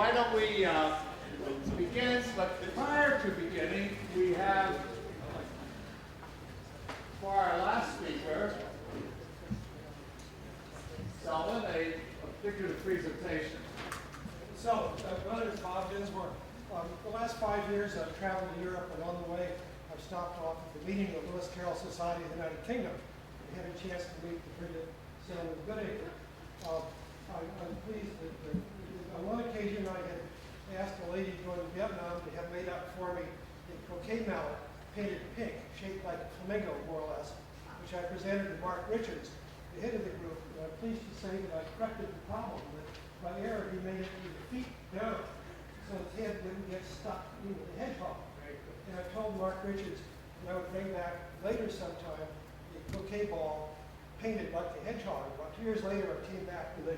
why don't we begin? But prior to beginning, we have for our last speaker, Selwyn, a particular presentation. So, my name is Bob Dinsmore. The last 5 years I've traveled to Europe, and on the way I've stopped off at the meeting of the Lewis Carroll Society of the United Kingdom. I had a chance to meet the Bridget Selwyn Goodacre. I'm pleased that on one occasion I had asked a lady going to Vietnam to have made up for me a croquet mallet painted pink, shaped like a flamingo, more or less, which I presented to Mark Richards, the head of the group. And I'm pleased to say that I corrected the problem, that by error he made it with the feet down, so his head wouldn't get stuck in the hedgehog. And I told Mark Richards that I would bring back later sometime a croquet ball painted like the hedgehog. About 2 years later, I came back with a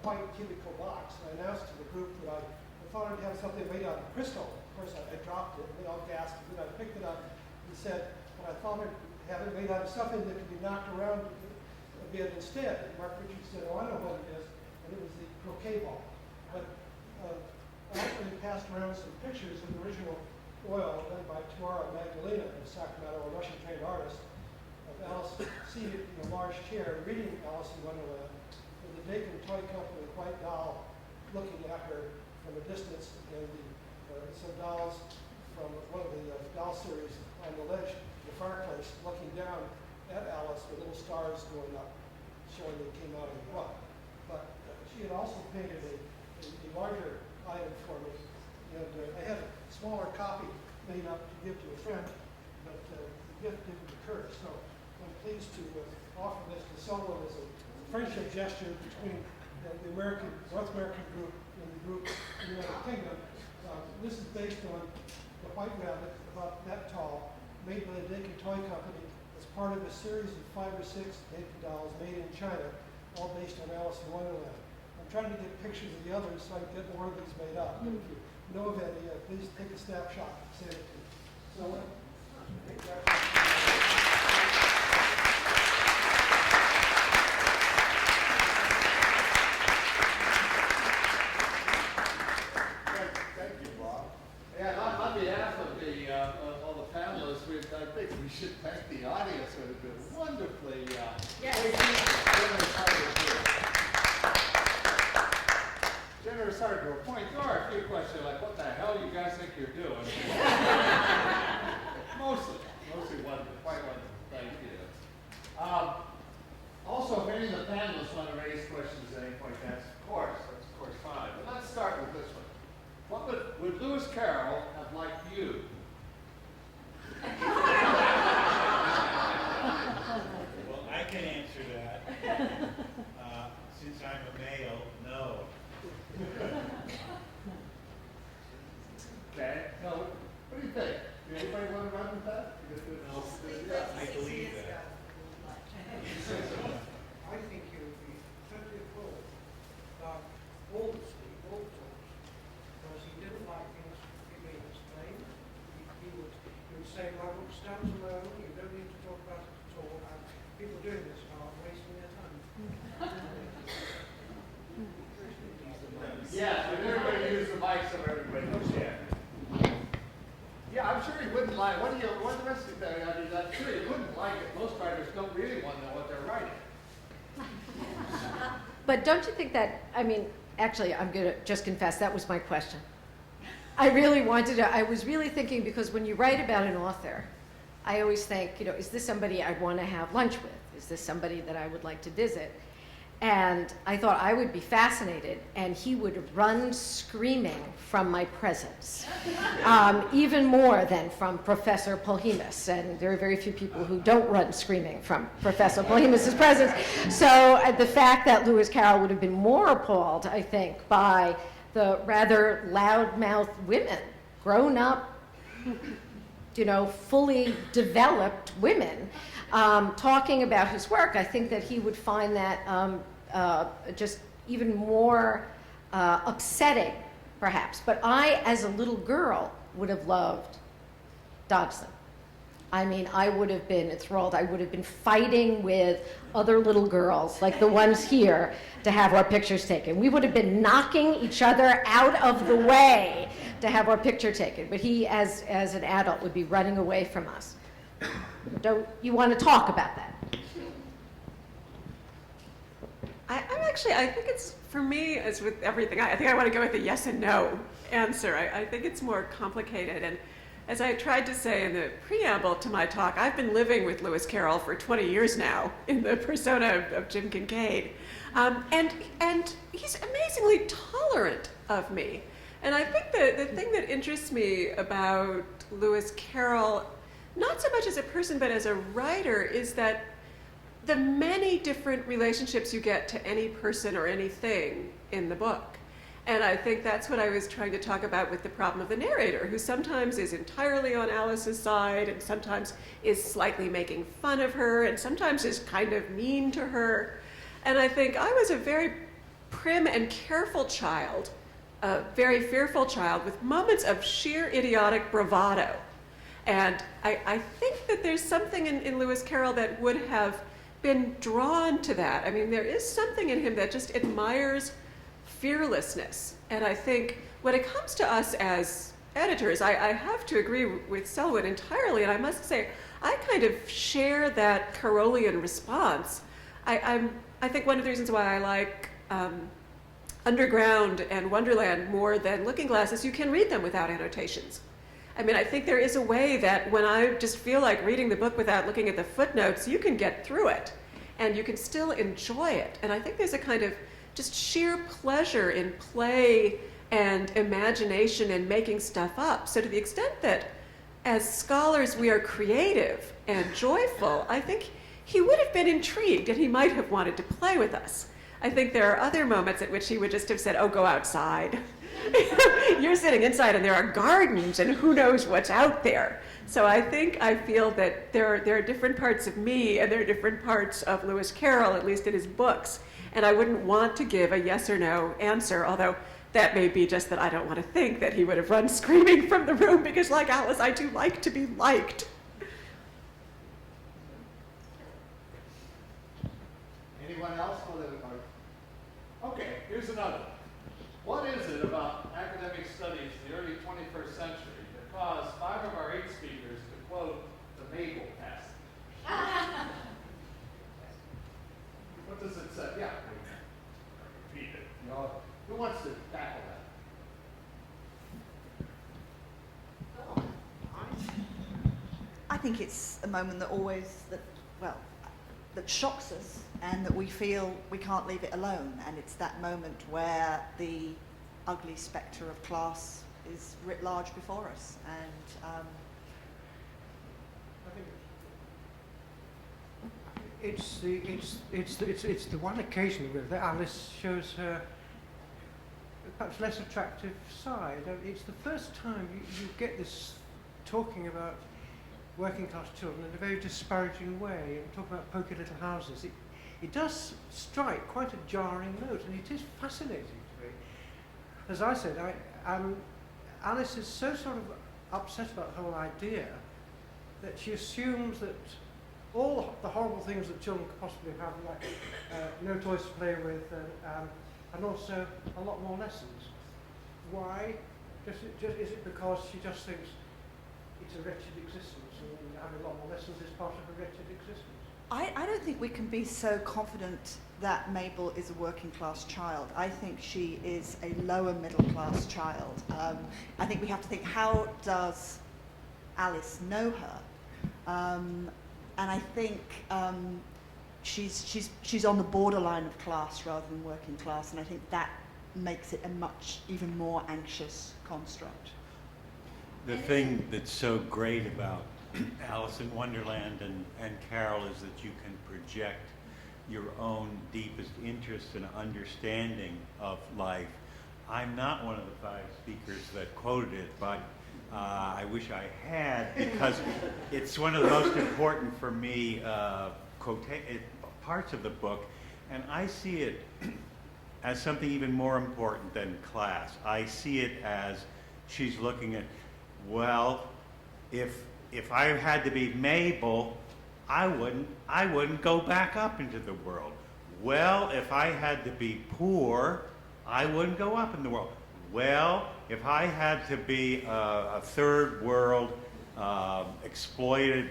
white cubicle box, and I announced to the group that I thought I'd have something made out of crystal. Of course, I dropped it, and they all gasped, and then I picked it up and said, but I thought I'd have it made out of something that could be knocked around a bit instead. And Mark Richards said, oh, I know what it is, and it was the croquet ball. But I actually passed around some pictures of the original oil done by Tamara Magdalena, a Sacramento, a Russian-trained artist, of Alice seated in a large chair reading Alice in Wonderland, with the Dakin Toy Company white doll looking at her from a distance, and some dolls from one of the doll series on the ledge of the fireplace looking down at Alice with little stars going up, showing they came out of the rock. But she had also painted a larger item for me, and I had a smaller copy made up to give to a friend, but the gift didn't occur. So I'm pleased to offer this to Selwyn as a friendship gesture between the North American group and the group in the United Kingdom. This is based on the white rabbit, about that tall, made by the Dakin Toy Company as part of a series of 5 or 6 Dakin dolls made in China, all based on Alice in Wonderland. I'm trying to get pictures of the others so I can get more of these made up. If you know of any, please take a snapshot and send it to me. So, On behalf of all the panelists, I think we should thank the audience who have been wonderfully generous heart to a point. There are a few questions like, what the hell you guys think you're doing? mostly wonderful, quite wonderful. Thank you. Also, if any of the panelists want to raise questions at any point, that's of course fine. But let's start with this one. What would Lewis Carroll have liked you? Well, I can answer that. Since I'm a male, no. Okay. No. What do you think? Do anybody want to run with that? No. I believe that. I think you would be totally full about all the tools, because he didn't like things being explained. He would say, my book stands alone, you don't need to talk about it at all, and people doing this are wasting their time. Yes, but everybody use the mic so everybody knows. Yeah, I'm sure he wouldn't like. What do the rest of you think? I mean, I'm sure he wouldn't like it. Most writers don't really want to know what they're writing. But don't you think that, I mean, actually, I'm going to just confess, that was my question. I really wanted to, I was really thinking, because when you write about an author, I always think, is this somebody I'd want to have lunch with? Is this somebody that I would like to visit? And I thought I would be fascinated, and he would run screaming from my presence, even more than from Professor Polhemus. And there are very few people who don't run screaming from Professor Polhemus's presence. So the fact that Lewis Carroll would have been more appalled, I think, by the rather loud-mouthed women, grown-up, fully developed women, talking about his work, I think that he would find that just even more upsetting, perhaps. But I, as a little girl, would have loved Dodgson. I mean, I would have been enthralled. I would have been fighting with other little girls, like the ones here, to have our pictures taken. We would have been knocking each other out of the way to have our picture taken. But he, as an adult, would be running away from us. Don't you want to talk about that? I think it's, for me, as with everything, I think I want to go with a yes and no answer. I think it's more complicated. And as I tried to say in the preamble to my talk, I've been living with Lewis Carroll for 20 years now in the persona of Jim Kincaid. And he's amazingly tolerant of me. And I think the thing that interests me about Lewis Carroll, not so much as a person but as a writer, is that the many different relationships you get to any person or anything in the book. And I think that's what I was trying to talk about with the problem of the narrator, who sometimes is entirely on Alice's side and sometimes is slightly making fun of her and sometimes is kind of mean to her. And I think I was a very prim and careful child, a very fearful child with moments of sheer idiotic bravado. And I think that there's something in Lewis Carroll that would have been drawn to that. I mean, there is something in him that just admires fearlessness. And I think when it comes to us as editors, I have to agree with Selwyn entirely, and I must say, I kind of share that Carrollian response. I think one of the reasons why I like Underground and Wonderland more than Looking Glass is you can read them without annotations. I mean, I think there is a way that when I just feel like reading the book without looking at the footnotes, you can get through it and you can still enjoy it. And I think there's a kind of just sheer pleasure in play and imagination and making stuff up. So to the extent that as scholars we are creative and joyful, I think he would have been intrigued and he might have wanted to play with us. I think there are other moments at which he would just have said, oh, go outside. You're sitting inside and there are gardens and who knows what's out there. So I feel that there are different parts of me and there are different parts of Lewis Carroll, at least in his books. And I wouldn't want to give a yes or no answer, although that may be just that I don't want to think that he would have run screaming from the room because, like Alice, I do like to be liked. Anyone else? Okay, here's another. What is it about academic studies in the early 21st century that caused 5 of our 8 speakers to quote the Mabel passage? What does it say? Yeah, repeat it. You know, who wants to tackle that? I think it's a moment that shocks us and that we feel we can't leave it alone. And it's that moment where the ugly spectre of class is writ large before us. And it's the one occasion where Alice shows her perhaps less attractive side. It's the first time you get this talking about working class children in a very disparaging way, and talking about poky little houses. It does strike quite a jarring note, and it is fascinating to me. As I said, Alice is so sort of upset about the whole idea that she assumes that all the horrible things that children could possibly have, like no toys to play with, and also a lot more lessons. Why? Is it because she just thinks it's a wretched existence, and having a lot more lessons is part of a wretched existence? I don't think we can be so confident that Mabel is a working class child. I think she is a lower middle class child. I think we have to think, how does Alice know her? And I think she's on the borderline of class rather than working class, and I think that makes it a much even more anxious construct. The thing that's so great about Alice in Wonderland and Carroll is that you can project your own deepest interest and understanding of life. I'm not one of the 5 speakers that quoted it, but I wish I had, because it's one of the most important for me parts of the book, and I see it as something even more important than class. I see it as she's looking at, well, if if I had to be Mabel, I wouldn't go back up into the world. Well, if I had to be poor, I wouldn't go up in the world. Well, if I had to be a third world exploited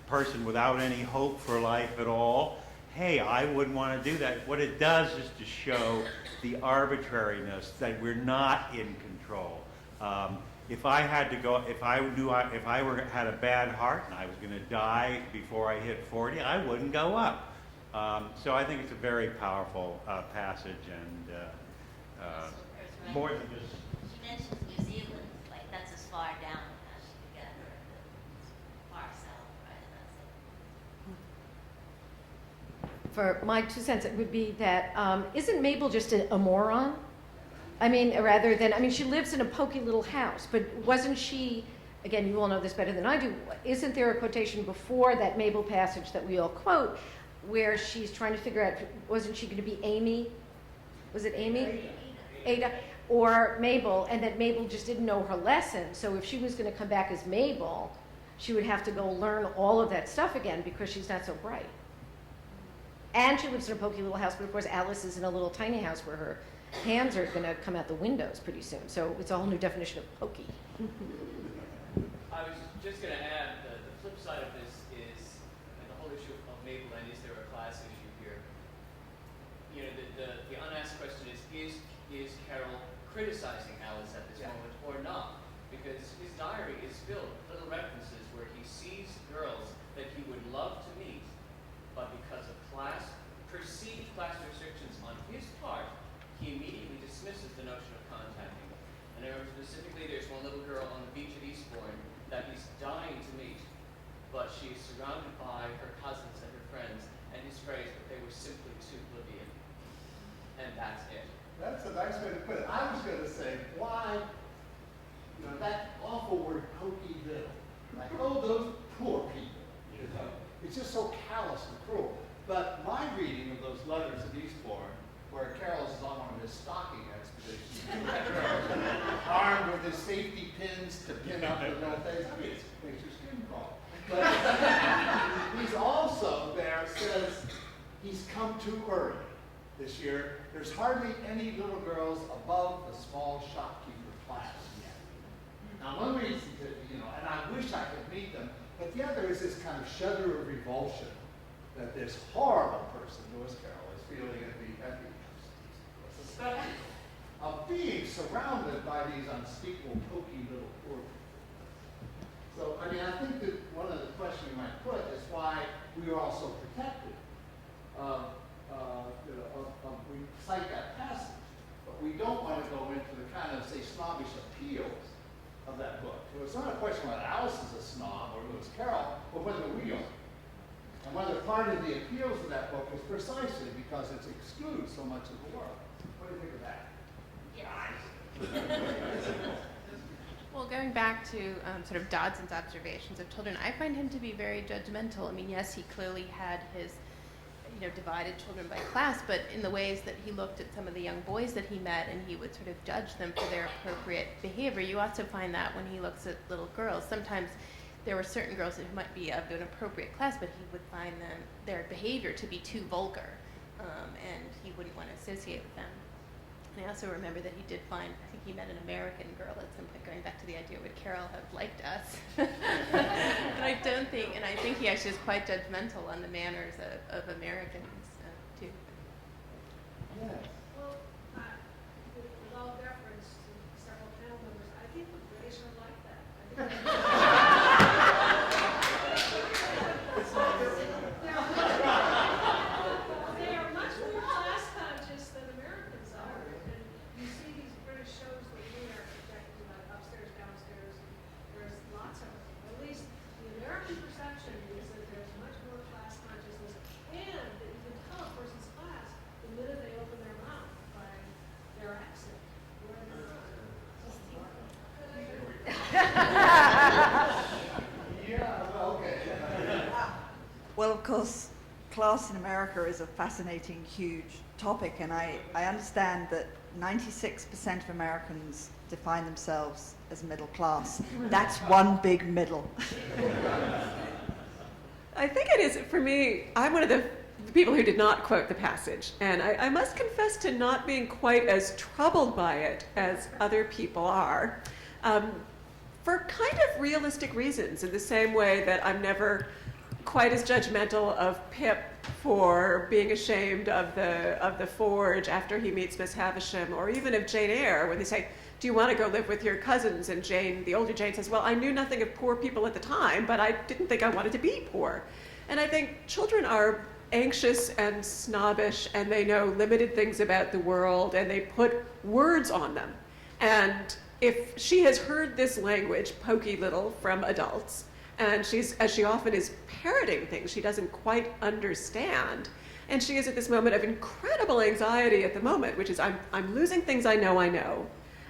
person without any hope for life at all, hey, I wouldn't want to do that. What it does is to show the arbitrariness that we're not in control. If I had to go, if I had a bad heart and I was going to die before I hit 40, I wouldn't go up. So I think it's a very powerful passage, and more than just. She mentions New Zealand, like that's as far down as you get, far south, right? And that's For my 2 cents, it would be that, isn't Mabel just a moron? I mean, rather than, I mean, she lives in a pokey little house, but wasn't she, again, you all know this better than I do, isn't there a quotation before that Mabel passage that we all quote, where she's trying to figure out, wasn't she going to be Amy? Was it Amy? Ada. Or Mabel, and that Mabel just didn't know her lesson, so if she was going to come back as Mabel, she would have to go learn all of that stuff again because she's not so bright. And she lives in a pokey little house, but of course Alice is in a little tiny house where her hands are going to come out the windows pretty soon. So it's a whole new definition of pokey. I was just going to add the flip side of this is the whole issue of Mabel, and is there a class issue here? You know, the unasked question is Carroll criticizing Alice at this moment or not? Because his diary is filled with little references where he sees girls that he would love to meet, but because of perceived class restrictions on his part, he immediately dismisses the notion of contacting them. And I remember specifically there's one little girl on the beach at Eastbourne that he's dying to meet, but she's surrounded by her cousins and her friends, and his phrase that they were simply too plebeian. And that's it. That's a nice way to put it. I was going to say, why, you know, that awful word pokey little. Like, oh, those poor people, you know. It's just so callous and cruel. But my reading of those letters at Eastbourne, where Carroll's is on one of his stalking expeditions, armed with his safety pins to pin up the little things, I mean, it makes your skin crawl. But he's also there, says he's come too early this year. There's hardly any little girls above the small shopkeeper class yet. Now, one reason to, you know, and I wish I could meet them, but the other is this kind of shudder of revulsion that this horrible person, Lewis Carroll, is feeling at the spectacle of being surrounded by these unspeakable, pokey little poor people. So, I mean, I think that one of the questions we might put is why we are all so protected we cite that passage, but we don't want to go into the kind of, say, snobbish appeals of that book. So it's not a question whether Alice is a snob or Lewis Carroll, but whether we are. And whether part of the appeals of that book is precisely because it excludes so much of the world. What do you think of that? Well, going back to sort of Dodson's observations of children, I find him to be very judgmental. I mean, yes, he clearly had his, divided children by class, but in the ways that he looked at some of the young boys that he met and he would sort of judge them for their appropriate behavior. You also find that when he looks at little girls. Sometimes there were certain girls who might be of an appropriate class, but he would find their behavior to be too vulgar, and he wouldn't want to associate with them. And I also remember that he did find, I think he met an American girl at some point, going back to the idea, would Carroll have liked us? And I think he actually is quite judgmental on the manners of Americans, too. Yes. Well, with all deference to several panel members, I think the British are like that. I think they are much more class conscious than Americans are. And you see these British shows that we are projecting, like upstairs, downstairs, and there's lots of them. At least the American perception is that there's much more class consciousness, and that you can tell a person's class the minute they open their mouth by their accent. Where they're from. Yeah, well, okay. Well, of course, class in America is a fascinating, huge topic, and I understand that 96% of Americans define themselves as middle class. That's one big middle. I think it is, for me, I'm one of the people who did not quote the passage, and I must confess to not being quite as troubled by it as other people are, for kind of realistic reasons, in the same way that I'm never quite as judgmental of Pip for being ashamed of the forge after he meets Miss Havisham, or even of Jane Eyre when they say, do you want to go live with your cousins? And Jane, the older Jane, says, well, I knew nothing of poor people at the time, but I didn't think I wanted to be poor. And I think children are anxious and snobbish, and they know limited things about the world, and they put words on them. And if she has heard this language, pokey little, from adults, and she's, as she often is, parroting things she doesn't quite understand, and she is at this moment of incredible anxiety at the moment, which is, I'm losing things I know,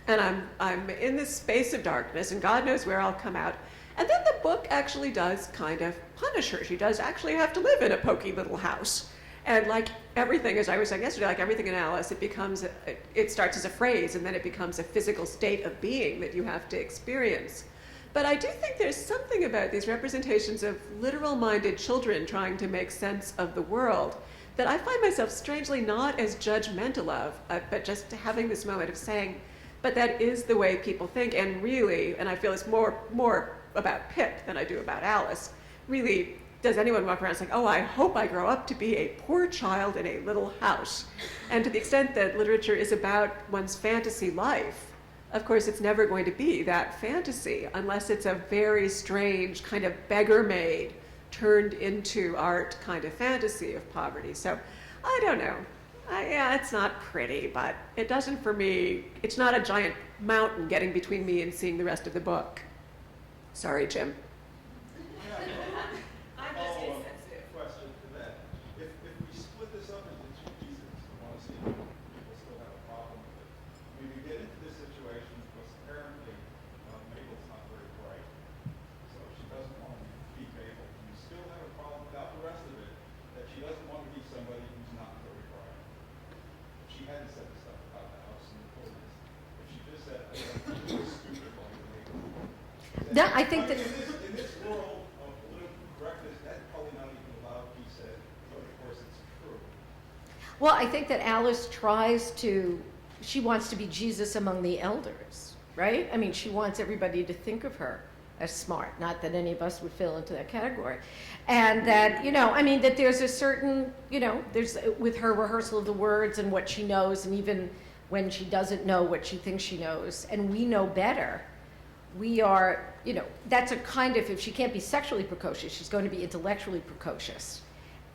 and I'm in this space of darkness, and God knows where I'll come out. And then the book actually does kind of punish her. She does actually have to live in a pokey little house. And like everything, as I was saying yesterday, like everything in Alice, it starts as a phrase, and then it becomes a physical state of being that you have to experience. But I do think there's something about these representations of literal-minded children trying to make sense of the world that I find myself strangely not as judgmental of, but just having this moment of saying, but that is the way people think, and really, and I feel it's more about Pip than I do about Alice, really, does anyone walk around saying, oh, I hope I grow up to be a poor child in a little house? And to the extent that literature is about one's fantasy life, of course, it's never going to be that fantasy unless it's a very strange kind of beggar maid turned into art kind of fantasy of poverty. So I don't know. Yeah, it's not pretty, but it doesn't, for me, it's not a giant mountain getting between me and seeing the rest of the book. Sorry, Jim. I'm just insensitive. Question to that. If we split this up into two pieces, I want to see if people still have a problem with it. I mean, we get into this situation because apparently Mabel's not very bright. So she doesn't want to be Mabel. You still have a problem without the rest of it, that she doesn't want to be somebody who's not very bright. If she hadn't said the stuff about the house and the buildings, if she just said, I don't do this stupid like Mabel. No, I think that. In this world of political correctness, that's probably not even allowed to be said, but of course it's true. Well, I think that Alice she wants to be Jesus among the elders, right? I mean, she wants everybody to think of her as smart, not that any of us would fall into that category. And that, that there's a certain, there's, with her rehearsal of the words and what she knows, and even when she doesn't know what she thinks she knows, and we know better, we are, that's a kind of, if she can't be sexually precocious, she's going to be intellectually precocious.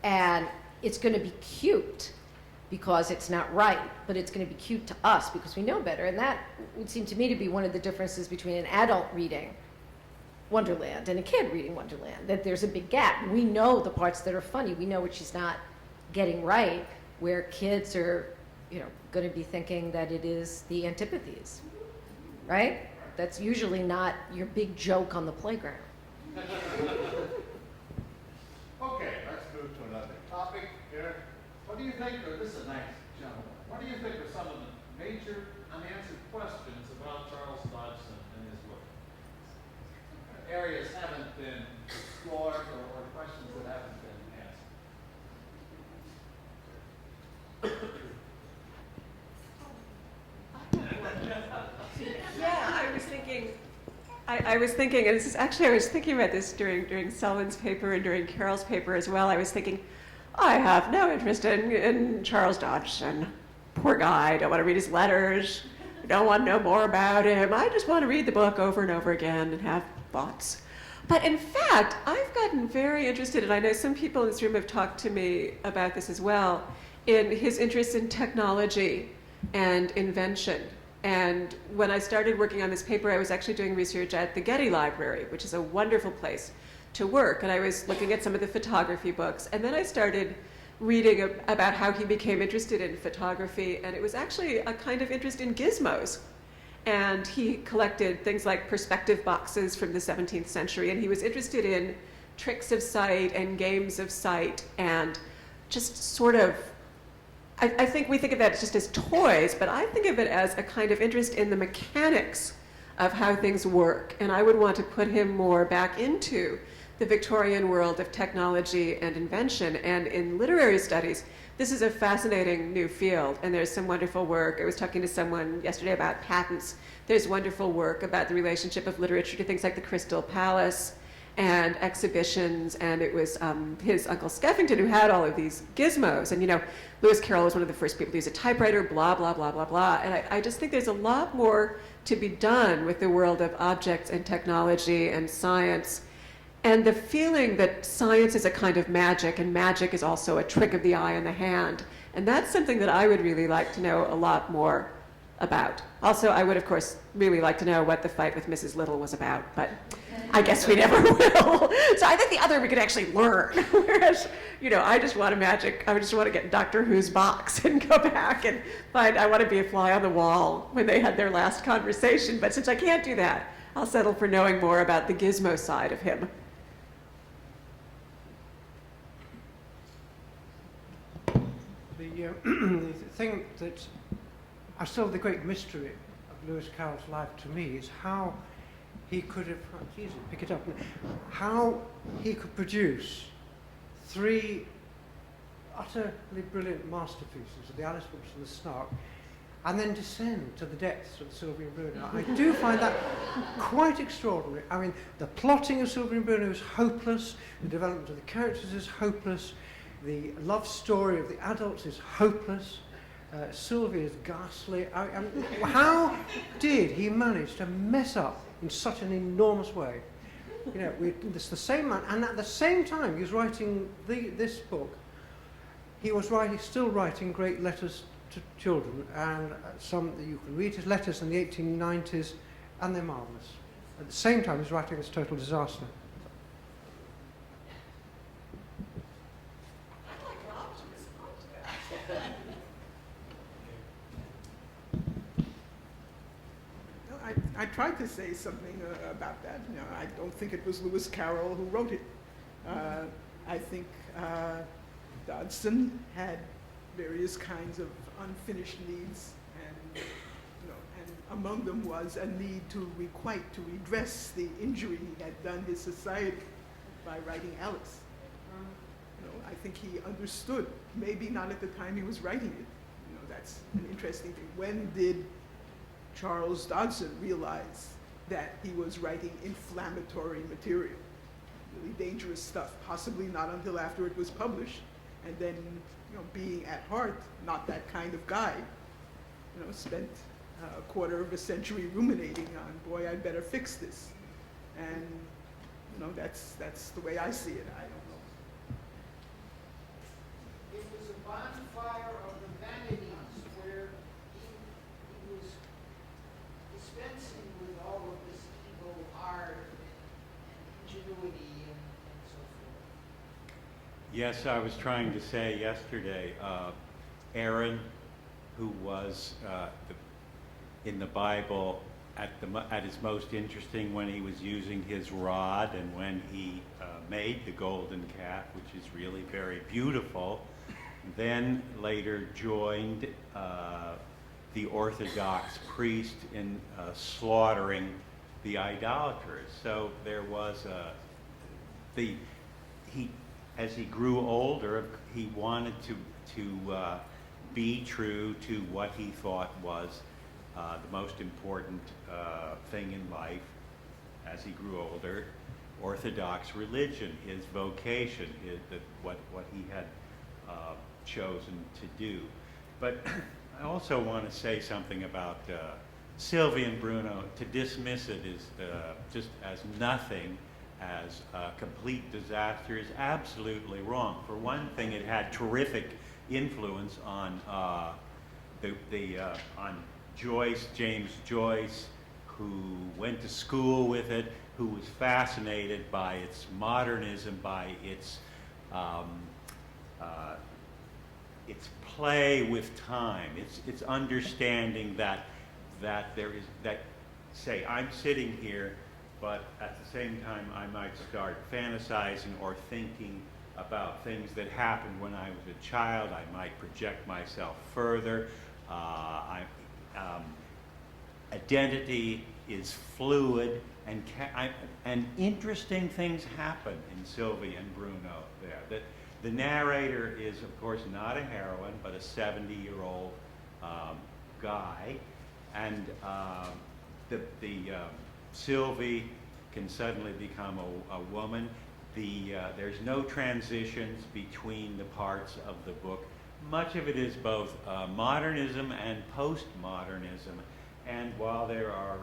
And it's going to be cute because it's not right, but it's going to be cute to us because we know better. And that would seem to me to be one of the differences between an adult reading Wonderland and a kid reading Wonderland, that there's a big gap. We know the parts that are funny. We know what she's not getting right, where kids are, going to be thinking that it is the antipathies, right? That's usually not your big joke on the playground. Okay, let's move to another topic here. What do you think, this is a nice gentleman, what do you think are some of the major unanswered questions about Charles Dodgson and his work? Areas haven't been explored or questions that haven't been answered. Yeah, I was thinking, and this is actually, I was thinking about this during Selwyn's paper and during Carroll's paper as well. I was thinking, I have no interest in Charles Dodgson. Poor guy, I don't want to read his letters. I don't want to know more about him. I just want to read the book over and over again and have thoughts. But in fact, I've gotten very interested, and I know some people in this room have talked to me about this as well, in his interest in technology and invention. And when I started working on this paper, I was actually doing research at the Getty Library, which is a wonderful place to work. And I was looking at some of the photography books. And then I started reading about how he became interested in photography. And it was actually a kind of interest in gizmos. And he collected things like perspective boxes from the 17th century. And he was interested in tricks of sight and games of sight and just sort of, I think we think of that just as toys, but I think of it as a kind of interest in the mechanics of how things work. And I would want to put him more back into the Victorian world of technology and invention. And in literary studies, this is a fascinating new field, and there's some wonderful work. I was talking to someone yesterday about patents. There's wonderful work about the relationship of literature to things like the Crystal Palace and exhibitions, and it was his Uncle Skeffington who had all of these gizmos. And, you know, Lewis Carroll was one of the first people to use a typewriter, blah, blah, blah, blah, blah. And I just think there's a lot more to be done with the world of objects and technology and science, and the feeling that science is a kind of magic, and magic is also a trick of the eye and the hand. And that's something that I would really like to know a lot more about. Also, I would, of course, really like to know what the fight with Mrs. Little was about, but I guess we never will. So I think the other we could actually learn. Whereas, you know, I just want I just want to get Doctor Who's box and go back and find, I want to be a fly on the wall when they had their last conversation. But since I can't do that, I'll settle for knowing more about the gizmo side of him. The thing that I still, the great mystery of Lewis Carroll's life to me is how he could have, easy, pick it up, how he could produce 3 utterly brilliant masterpieces of the Alice books and the Snark, and then descend to the depths of Sylvie and Bruno. I do find that quite extraordinary. I mean, the plotting of Sylvie and Bruno is hopeless, the development of the characters is hopeless, the love story of the adults is hopeless, Sylvie is ghastly. How did he manage to mess up in such an enormous way? You know, it's the same man, and at the same time he was writing this book, he was still writing great letters to children, and some that you can read his letters in the 1890s, and they're marvellous. At the same time, he's writing this total disaster. I tried to say something about that. You know, I don't think it was Lewis Carroll who wrote it. I think Dodson had various kinds of unfinished needs, and you know, and among them was a need to requite, to redress the injury he had done his society by writing Alice. You know, I think he understood, maybe not at the time he was writing it. You know, that's an interesting thing. When did Charles Dodson realized that he was writing inflammatory material, really dangerous stuff, possibly not until after it was published, and then, you know, being at heart not that kind of guy, you know, spent a quarter of a century ruminating on, boy, I'd better fix this. And, you know, that's the way I see it. I don't know. It was a bonfire of the vanities where he was dispensing with all of this evil art and ingenuity and so forth. Yes, I was trying to say yesterday, Aaron, who was in the Bible at his most interesting when he was using his rod and when he made the golden calf, which is really very beautiful, then later joined the Orthodox priest in slaughtering the idolaters. So there was as he grew older, he wanted to be true to what he thought was the most important thing in life as he grew older, Orthodox religion, his vocation, what he had chosen to do. But I also want to say something about Sylvie and Bruno. To dismiss it is just as nothing as a complete disaster is absolutely wrong. For one thing, it had terrific influence on on Joyce, James Joyce, who went to school with it, who was fascinated by its modernism, by its play with time, its understanding that there is say I'm sitting here, but at the same time I might start fantasizing or thinking about things that happened when I was a child. I might project myself further. Identity is fluid, and interesting things happen in Sylvie and Bruno there. The narrator is, of course, not a heroine, but a 70-year-old guy, and Sylvie can suddenly become a woman. There's no transitions between the parts of the book. Much of it is both modernism and postmodernism. And while there are,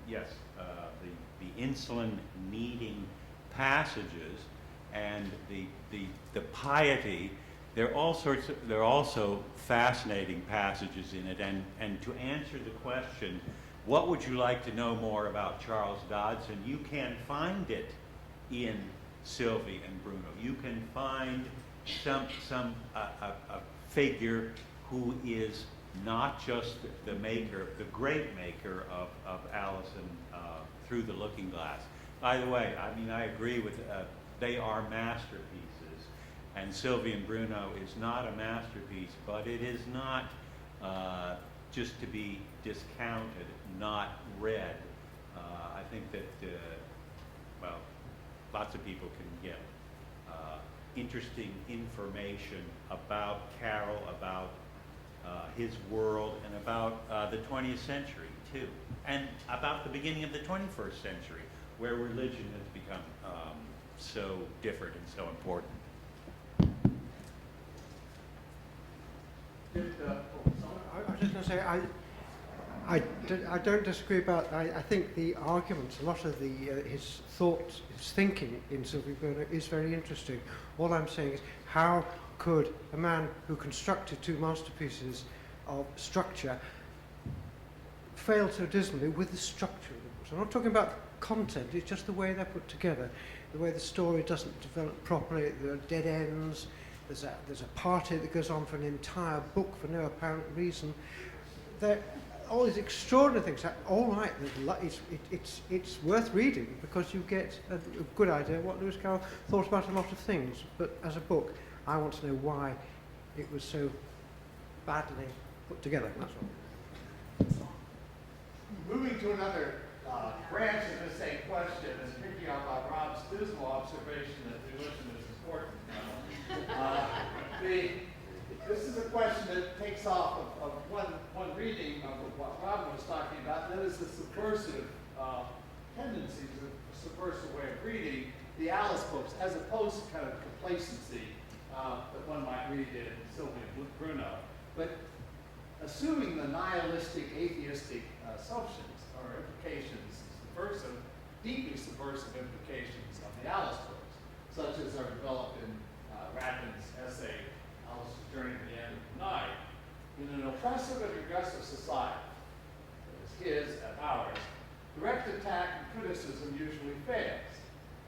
the insulin-needing passages and the piety, there are also fascinating passages in it. And to answer the question, what would you like to know more about Charles Dodgson? You can find it in Sylvie and Bruno. You can find a figure who is not just the great maker of Allison through the Looking Glass. By the way, I mean, I agree with, they are masterpieces, and Sylvie and Bruno is not a masterpiece, but it is not just to be discounted, not read. I think that, lots of people can get interesting information about Carroll, about his world, and about the 20th century, too. And about the beginning of the 21st century, where religion has become so different and so important. I was just going to say, I don't disagree about, I think the arguments, a lot of his thoughts, his thinking in Sylvie Bruno is very interesting. All I'm saying is, how could a man who constructed two masterpieces of structure fail so dismally with the structure of the books? I'm not talking about content, it's just the way they're put together, the way the story doesn't develop properly, there are dead ends, there's a party that goes on for an entire book for no apparent reason. All these extraordinary things. All right, it's worth reading because you get a good idea what Lewis Carroll thought about a lot of things. But as a book, I want to know why it was so badly put together. That's all. Moving to another branch of the same question, and picking up on Rob's dismal observation that religion is important. This is a question that takes off of one reading of what Rob was talking about, and that is the subversive tendencies, of subversive way of reading the Alice books, as opposed to kind of complacency that one might read in Sylvie and Bruno. But assuming the nihilistic, atheistic assumptions or implications, subversive, deeply subversive implications of the Alice books, such as are developed in Ratkin's essay, Alice's Journey to the End of the Night, in an oppressive and regressive society, that is his and ours, direct attack and criticism usually fails,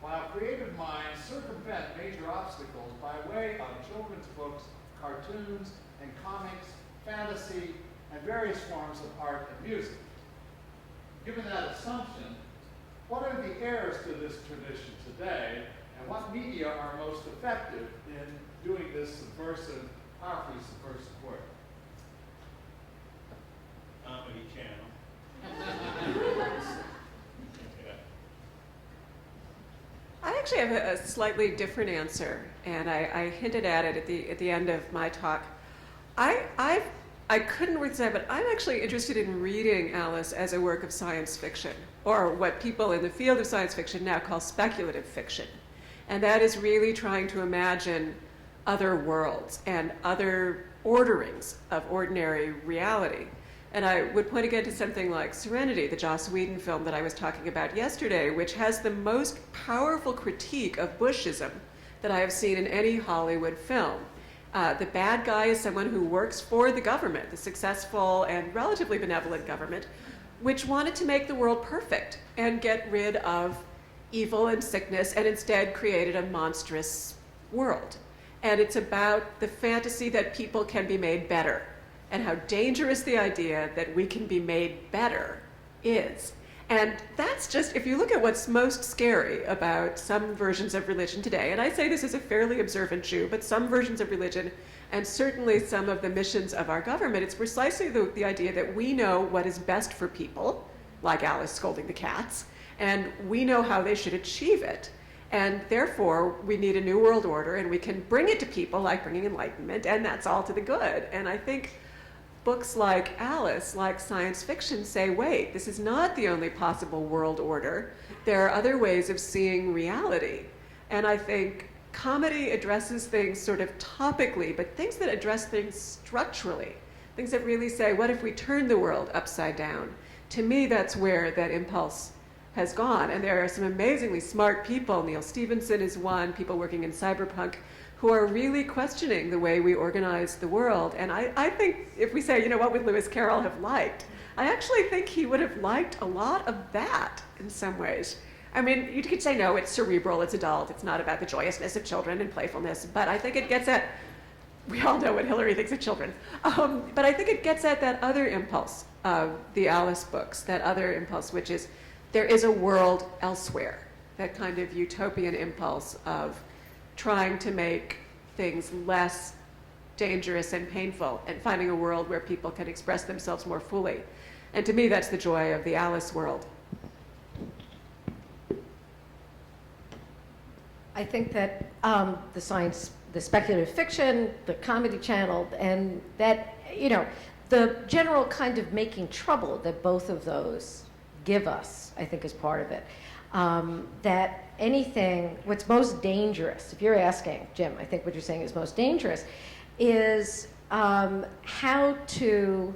while creative minds circumvent major obstacles by way of children's books, cartoons, and comics, fantasy, and various forms of art and music. Given that assumption, what are the heirs to this tradition today, and what media are most effective in doing this subversive, powerfully subversive work? Comedy Channel. I actually have a slightly different answer, and I hinted at it at the end of my talk. I couldn't resist, but I'm actually interested in reading Alice as a work of science fiction, or what people in the field of science fiction now call speculative fiction. And that is really trying to imagine other worlds and other orderings of ordinary reality. And I would point again to something like Serenity, the Joss Whedon film that I was talking about yesterday, which has the most powerful critique of Bushism that I have seen in any Hollywood film. The bad guy is someone who works for the government, the successful and relatively benevolent government, which wanted to make the world perfect and get rid of evil and sickness, and instead created a monstrous world. And it's about the fantasy that people can be made better, and how dangerous the idea that we can be made better is. And that's just, if you look at what's most scary about some versions of religion today, and I say this as a fairly observant Jew, but some versions of religion, and certainly some of the missions of our government, it's precisely the idea that we know what is best for people, like Alice scolding the cats, and we know how they should achieve it. And therefore, we need a new world order, and we can bring it to people like bringing enlightenment, and that's all to the good. And I think books like Alice, like science fiction, say, wait, this is not the only possible world order. There are other ways of seeing reality. And I think comedy addresses things sort of topically, but things that address things structurally, things that really say, what if we turn the world upside down? To me, that's where that impulse has gone. And there are some amazingly smart people. Neil Stephenson is one, people working in cyberpunk, who are really questioning the way we organize the world. And I think if we say, you know, what would Lewis Carroll have liked? I actually think he would have liked a lot of that in some ways. I mean, you could say, no, it's cerebral, it's adult, it's not about the joyousness of children and playfulness, but I think it gets at, we all know what Hillary thinks of children, but I think it gets at that other impulse of the Alice books, that other impulse, which is there is a world elsewhere, that kind of utopian impulse of trying to make things less dangerous and painful and finding a world where people can express themselves more fully. And to me, that's the joy of the Alice world. I think that the science, the speculative fiction, the comedy channel, and that, you know, the general kind of making trouble that both of those give us, I think is part of it. That anything, what's most dangerous, if you're asking, Jim, I think what you're saying is most dangerous, is how to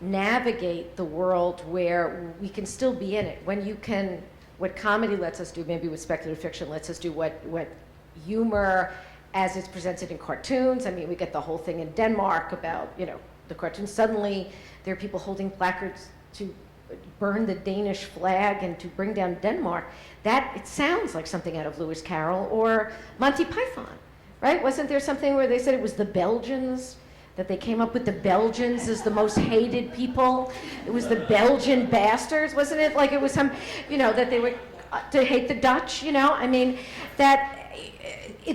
navigate the world where we can still be in it, when you can, what comedy lets us do, maybe what speculative fiction lets us do, what humor as it's presented in cartoons. I mean, we get the whole thing in Denmark about, you know, the cartoons. Suddenly there are people holding placards to burn the Danish flag and to bring down Denmark. That, it sounds like something out of Lewis Carroll or Monty Python, right? Wasn't there something where they said it was the Belgians, that they came up with the Belgians as the most hated people? It was the Belgian bastards, wasn't it? Like it was some, you know, that they were to hate the Dutch, you know? I mean, that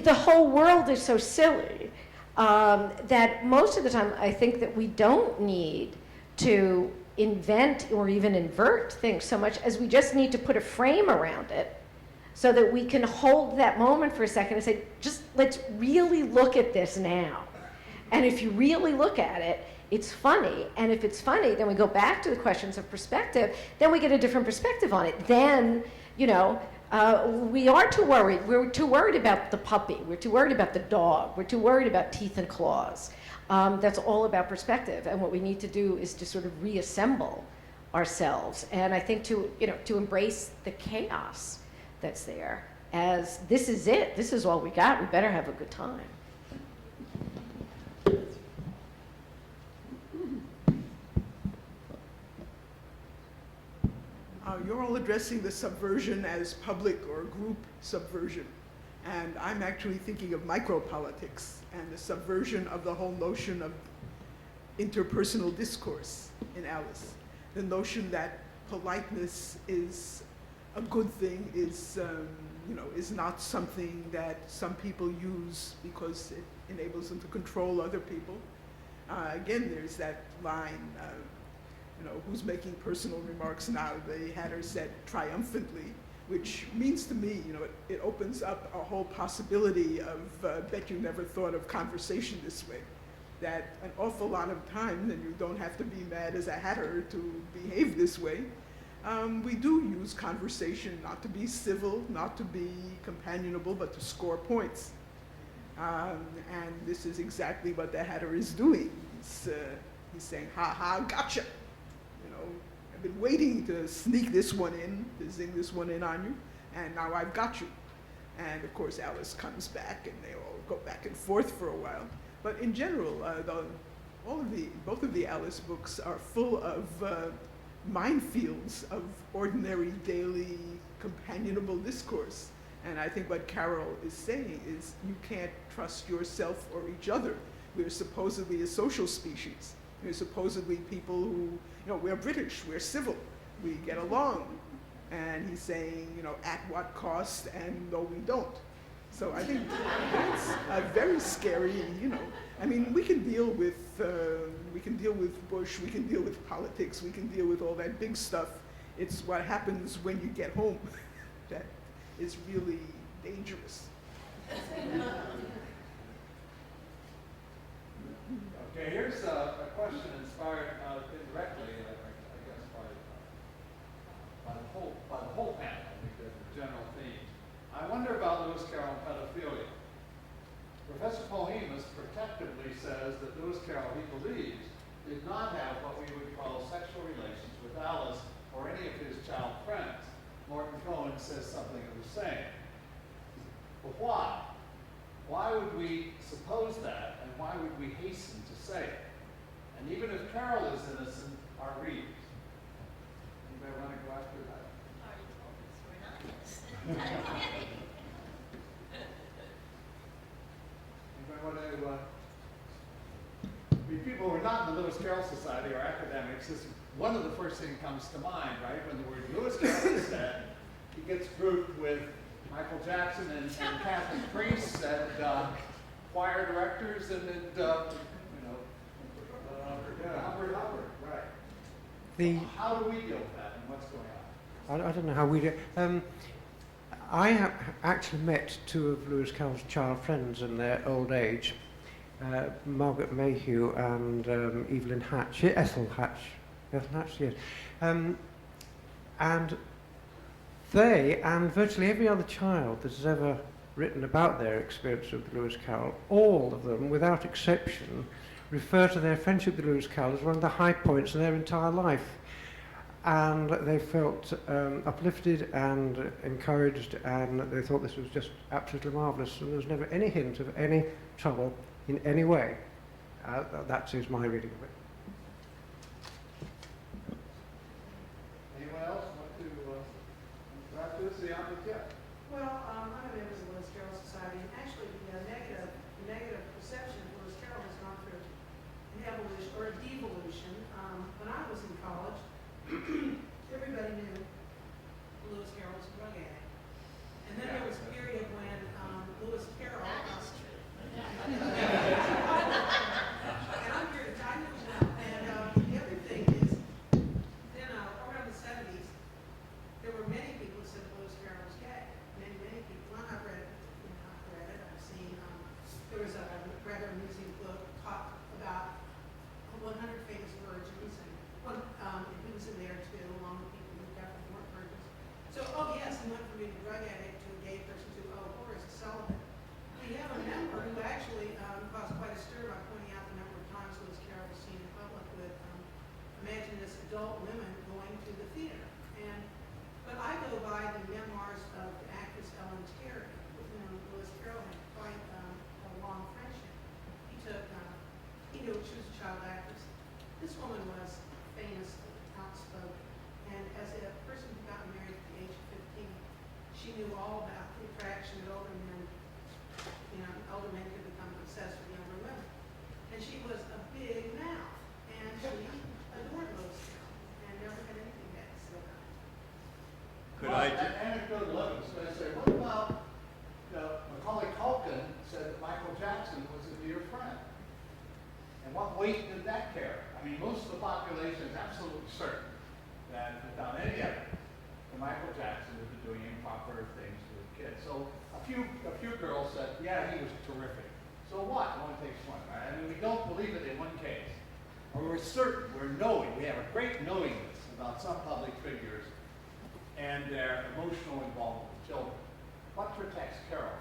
the whole world is so silly that most of the time I think that we don't need to invent or even invert things so much as we just need to put a frame around it so that we can hold that moment for a second and say, just let's really look at this now. And if you really look at it, it's funny. And if it's funny, then we go back to the questions of perspective, then we get a different perspective on it. Then, you know, we are too worried. We're too worried about the puppy. We're too worried about the dog. We're too worried about teeth and claws. That's all about perspective. And what we need to do is to sort of reassemble ourselves. And I think to embrace the chaos that's there as this is it. This is all we got. We better have a good time. You're all addressing the subversion as public or group subversion. And I'm actually thinking of micropolitics and the subversion of the whole notion of interpersonal discourse in Alice. The notion that politeness is a good thing is not something that some people use because it enables them to control other people. Again, there's that line, who's making personal remarks now? The Hatter said triumphantly, which means to me, it opens up a whole possibility of bet you never thought of conversation this way. That an awful lot of times, and you don't have to be mad as a Hatter to behave this way, we do use conversation not to be civil, not to be companionable, but to score points. And this is exactly what the Hatter is doing. He's saying, ha ha, gotcha. I've been waiting to sneak this one in, to zing this one in on you, and now I've got you. And of course, Alice comes back, and they all go back and forth for a while. But in general, both of the Alice books are full of minefields of ordinary, daily, companionable discourse. And I think what Carroll is saying is you can't trust yourself or each other. We're supposedly a social species. We're supposedly people who, we're British, we're civil. we get along. And he's saying, you know, at what cost, and no, we don't. So I think that's a very scary, you know. I mean, we can deal with Bush, we can deal with politics, we can deal with all that big stuff. It's what happens when you get home that is really dangerous. Okay, here's a question inspired indirectly, I guess, by the whole panel. I think there's a general theme. I wonder about Lewis Carroll and pedophilia. Professor Pohemus protectively says that Lewis Carroll, he believes, did not have what we would call sexual relations with Alice or any of his child friends. Morton Cohen says something of the same. But why? Why would we suppose that, and why would we hasten to say it? And even if Carroll is innocent, our readers. Anybody want to go after that? Already told us we're not innocent. Anybody want to, I mean, people who are not in the Lewis Carroll Society or academics, this, one of the first things comes to mind, right? When the word Lewis Carroll is said, he gets grouped with Michael Jackson and Catholic priests and choir directors and Hubbard, right. How do we deal with that and what's going on? I don't know how we do. I have actually met two of Lewis Carroll's child friends in their old age, Margaret Mayhew and Evelyn Hatch, Ethel Hatch, yes. And they, and virtually every other child that has ever written about their experience of Lewis Carroll, all of them, without exception, refer to their friendship with Lewis Carroll as one of the high points in their entire life. And they felt uplifted and encouraged, and they thought this was just absolutely marvellous, and there was never any hint of any trouble in any way. That is my reading of it. Anyone else want to start this? Well, I'm a member of the Lewis Carroll Society, and actually the negative perception of Lewis Carroll has gone through an evolution or a devolution. When I was in college, everybody knew Lewis Carroll was a drug addict. And then there was a period when Lewis Carroll... That is true. And I'm here to tell you well. And the other thing is, then around the 70s, there were many people who said Lewis Carroll was gay. Many people. I've read it. I've seen. There was a rather amusing book about 100 famous virgins, and he was in there too, along with people who definitely weren't virgins. So, yes, he went from being a drug addict to a gay person to, Horace Sullivan. We have a member who actually caused quite a stir by pointing out the number of times Lewis Carroll was seen in public with, imagine this, adult women going to the theater. But I go by the memoirs of the actress Ellen Terry, with whom Lewis Carroll had quite a long friendship. He knew she was a child actress. This woman was famous, outspoken, and as a person who got married at the age of 15, she knew all about the attraction that older men, older men could become obsessed with younger women. And she was a big mouth, and she adored Lewis Carroll, and never had anything bad to say about him. Could I An anecdote I was going to say, what about Macaulay Culkin said that Michael Jackson was a dear friend? And what weight did that carry? I mean, most of the population is absolutely certain that without any evidence, that Michael Jackson was doing improper things with kids. So a few girls said, yeah, he was terrific. So what? It only takes one, right? I mean, we don't believe it in one case. Or we're certain, we have a great knowingness about some public figures and their emotional involvement with children. What protects Carroll?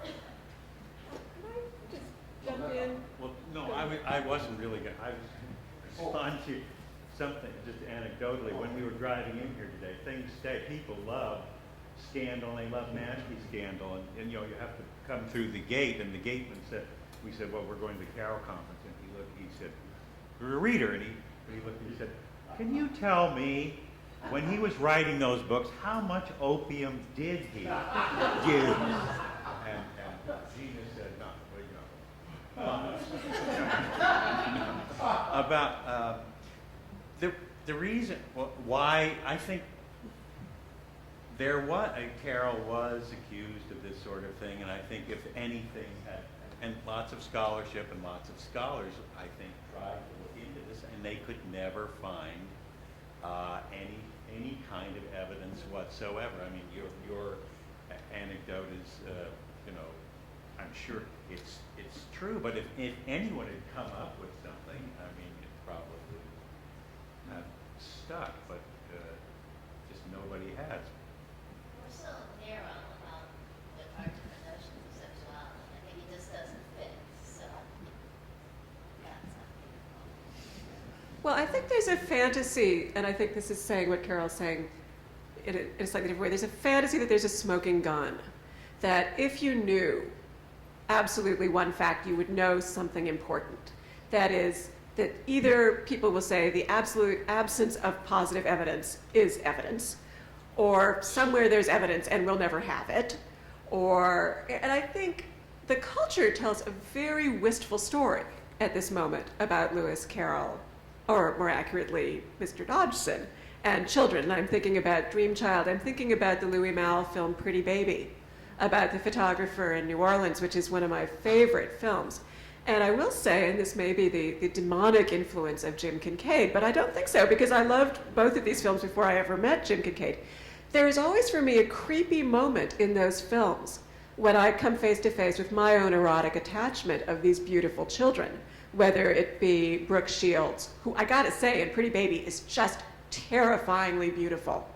Jump in. Well, no, I wasn't really going to. I was going to respond to something just anecdotally. When we were driving in here today, things stay. People love scandal, and they love nasty scandal. And you have to come through the gate, and the gateman said, we said, well, we're going to the Carroll conference. And he said, we're a reader. And he looked and he said, can you tell me, when he was writing those books, how much opium did he use? And Gina said, no. About the reason why I think Carroll was accused of this sort of thing, and I think if anything, and lots of scholarship and lots of scholars, I think, tried to look into this, and they could never find any kind of evidence whatsoever. I mean, your anecdote is, I'm sure it's true, but if anyone had come up with something, I mean, it probably would have stuck, but just nobody has. We're so narrow about what our different notions of sexuality. I think it just doesn't fit. So that's Well, I think there's a fantasy, and I think this is saying what Carol's saying in a slightly different way. There's a fantasy that there's a smoking gun, that if you knew absolutely one fact, you would know something important. That is, that either people will say the absolute absence of positive evidence is evidence, or somewhere there's evidence and we'll never have it, and I think the culture tells a very wistful story at this moment about Lewis Carroll, or more accurately, Mr. Dodgson, and children. And I'm thinking about Dream Child. I'm thinking about the Louis Malle film Pretty Baby, about the photographer in New Orleans, which is one of my favorite films. And I will say, and this may be the demonic influence of Jim Kincaid, but I don't think so, because I loved both of these films before I ever met Jim Kincaid. There is always for me a creepy moment in those films when I come face to face with my own erotic attachment of these beautiful children, whether it be Brooke Shields, who I gotta say in Pretty Baby is just terrifyingly beautiful,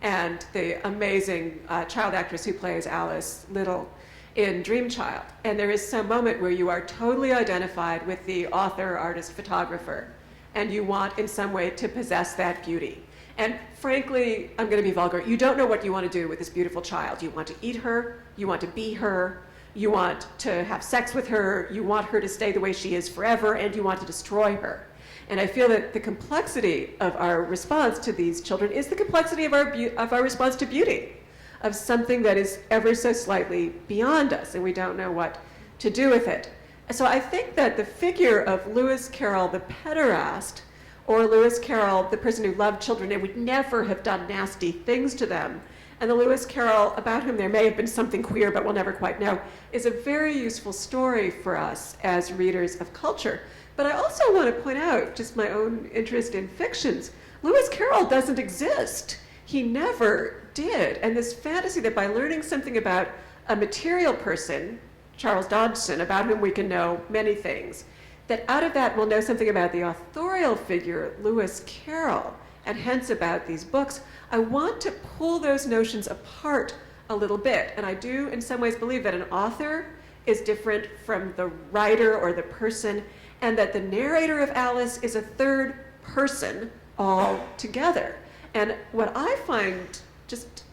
and the amazing child actress who plays Alice Little in Dream Child. And there is some moment where you are totally identified with the author, artist, photographer, and you want in some way to possess that beauty. And frankly, I'm going to be vulgar, you don't know what you want to do with this beautiful child. You want to eat her, you want to be her, you want to have sex with her, you want her to stay the way she is forever, and you want to destroy her. And I feel that the complexity of our response to these children is the complexity of our response to beauty, of something that is ever so slightly beyond us, and we don't know what to do with it. So I think that the figure of Lewis Carroll, the pederast, or Lewis Carroll, the person who loved children and would never have done nasty things to them, and the Lewis Carroll about whom there may have been something queer but we'll never quite know, is a very useful story for us as readers of culture. But I also want to point out, just my own interest in fictions, Lewis Carroll doesn't exist. He never did. And this fantasy that by learning something about a material person, Charles Dodgson, about whom we can know many things, that out of that we'll know something about the authorial figure, Lewis Carroll, and hence about these books. I want to pull those notions apart a little bit. And I do in some ways believe that an author is different from the writer or the person, and that the narrator of Alice is a third person altogether. And what I find just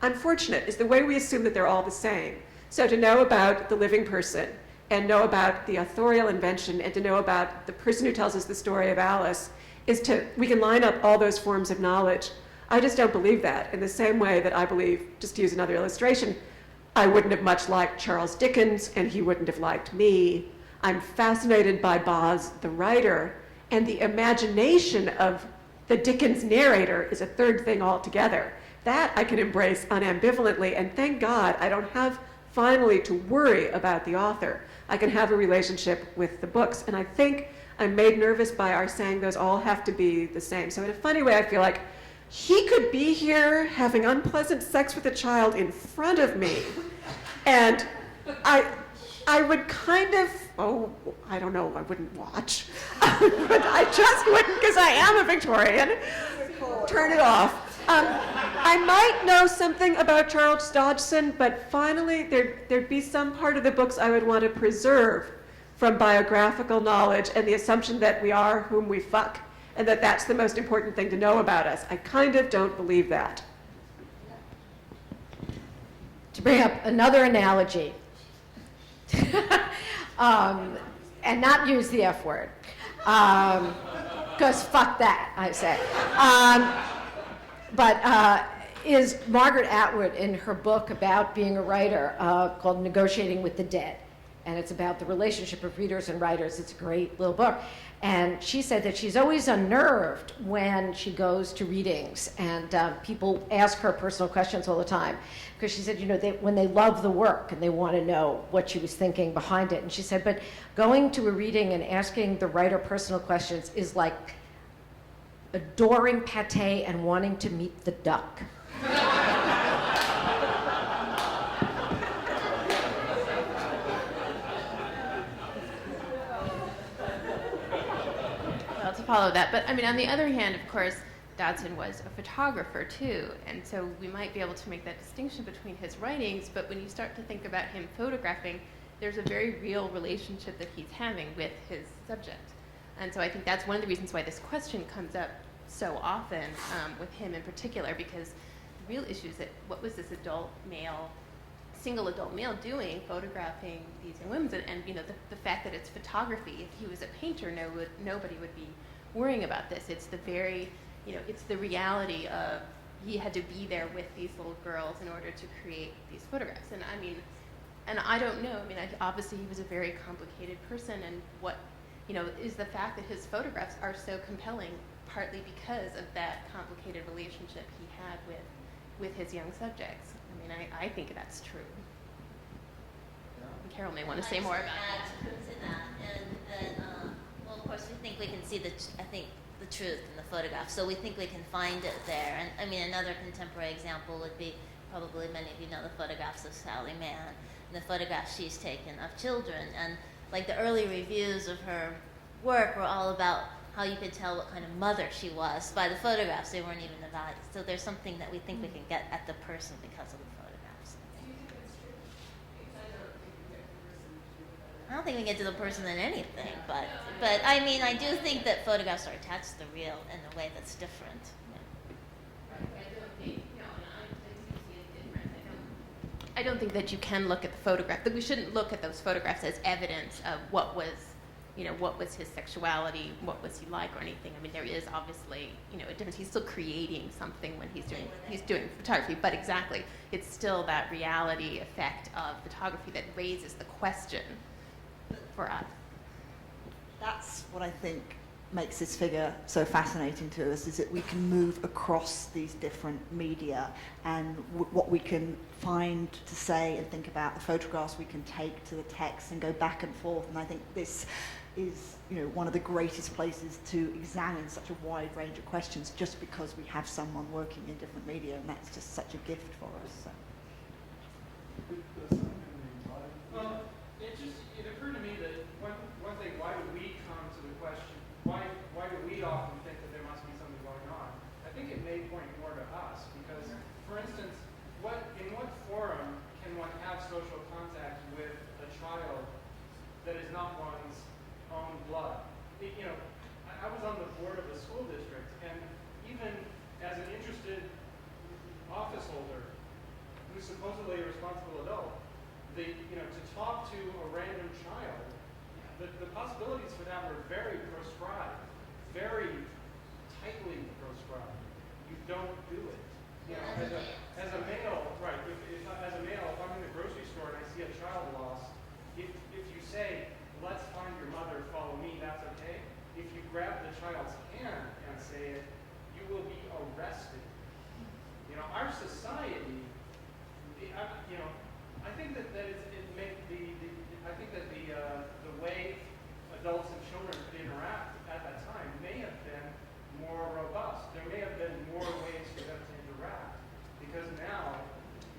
unfortunate is the way we assume that they're all the same. So to know about the living person and know about the authorial invention and to know about the person who tells us the story of Alice we can line up all those forms of knowledge. I just don't believe that, in the same way that I believe, just to use another illustration, I wouldn't have much liked Charles Dickens and he wouldn't have liked me. I'm fascinated by Boz, the writer, and the imagination of the Dickens narrator is a third thing altogether. That I can embrace unambivalently, and thank God I don't have finally to worry about the author. I can have a relationship with the books, and I think I'm made nervous by our saying those all have to be the same. So in a funny way, I feel like he could be here having unpleasant sex with a child in front of me, and I would kind of, I don't know, I wouldn't watch, but I just wouldn't because I am a Victorian. Turn it off. I might know something about Charles Dodgson, but finally there'd be some part of the books I would want to preserve from biographical knowledge and the assumption that we are whom we fuck, and that that's the most important thing to know about us. I kind of don't believe that. To bring up another analogy, and not use the F word, because fuck that, I say. But is Margaret Atwood in her book about being a writer called Negotiating with the Dead. And it's about the relationship of readers and writers. It's a great little book. And she said that she's always unnerved when she goes to readings and people ask her personal questions all the time. Because she said, when they love the work and they want to know what she was thinking behind it. And she said, but going to a reading and asking the writer personal questions is like adoring pate and wanting to meet the duck. Well, to follow that, but I mean, on the other hand, of course, Dodson was a photographer too, and so we might be able to make that distinction between his writings, but when you start to think about him photographing, there's a very real relationship that he's having with his subject. And so I think that's one of the reasons why this question comes up so often with him in particular, because the real issue is that what was this single adult male doing, photographing these young women, and the fact that it's photography. If he was a painter, nobody would be worrying about this. It's the very, it's the reality of he had to be there with these little girls in order to create these photographs. And I mean, and I don't know. I mean, obviously he was a very complicated person, and what is the fact that his photographs are so compelling, partly because of that complicated relationship he had with his young subjects. I mean, I think that's true. And Carroll may want to say more about that. To that, and well, of course, we think we can see the truth in the photograph, so we think we can find it there. And I mean, another contemporary example would be, probably many of you know, the photographs of Sally Mann, and the photographs she's taken of children. And like the early reviews of her work were all about how you could tell what kind of mother she was by the photographs. They weren't even about it. So there's something that we think we can get at the person because of the photographs. Do you think that's true? I don't think we can get to the person in anything, but I mean, I do think that photographs are attached to the real in a way that's different. I don't think that you can look at the photograph, that we shouldn't look at those photographs as evidence of what was his sexuality, what was he like, or anything. I mean, there is obviously, a difference. He's still creating something when he's doing photography, but exactly, it's still that reality effect of photography that raises the question for us. That's what I think makes this figure so fascinating to us, is that we can move across these different media, and what we can find to say and think about the photographs we can take to the text and go back and forth. And I think this is one of the greatest places to examine such a wide range of questions, just because we have someone working in different media, and that's just such a gift for us. So. It occurred to me that one thing, why do we come to the question, why do we often think that there must be something going on? I think it may point more to us, because, for instance, in what forum can one have social contact with a child that is not one's own blood? I was on the board of a school district, and even as an interested office holder who's supposedly a responsible adult, to talk to a random child, the possibilities for that were very proscribed, very tightly proscribed. You don't do it. As a male, right? As a male, if I'm in the grocery store and I see a child lost, if you say, "Let's find your mother, follow me," that's okay. If you grab the child's hand and say it, you will be arrested. Our society, I think that I think that the way adults and children could interact at that time may have been more robust. There may have been more ways for them to interact, because now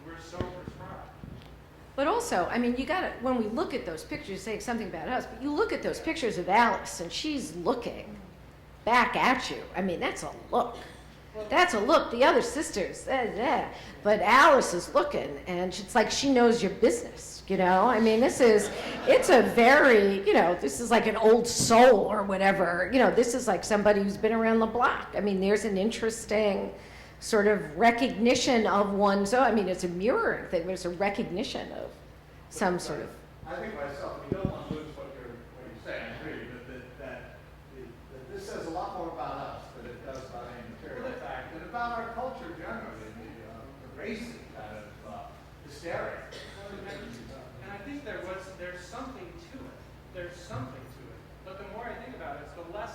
we're so prescribed. But also, I mean, when we look at those pictures, saying something about us, but you look at those pictures of Alice, and she's looking back at you. I mean, that's a look. That's a look. The other sisters, but Alice is looking, and it's like she knows your business, I mean, it's a very, this is like an old soul or whatever. This is like somebody who's been around the block. I mean, there's an interesting sort of recognition of one. So, I mean, it's a mirroring thing, but it's a recognition of some sort of. I think myself, we don't want to lose what you're saying. I agree, but that this says a lot more about us than it does about any material fact, and about our culture generally, the racing kind of hysteria. And I think there's something to it. There's something to it. But the more I think about it, it's the less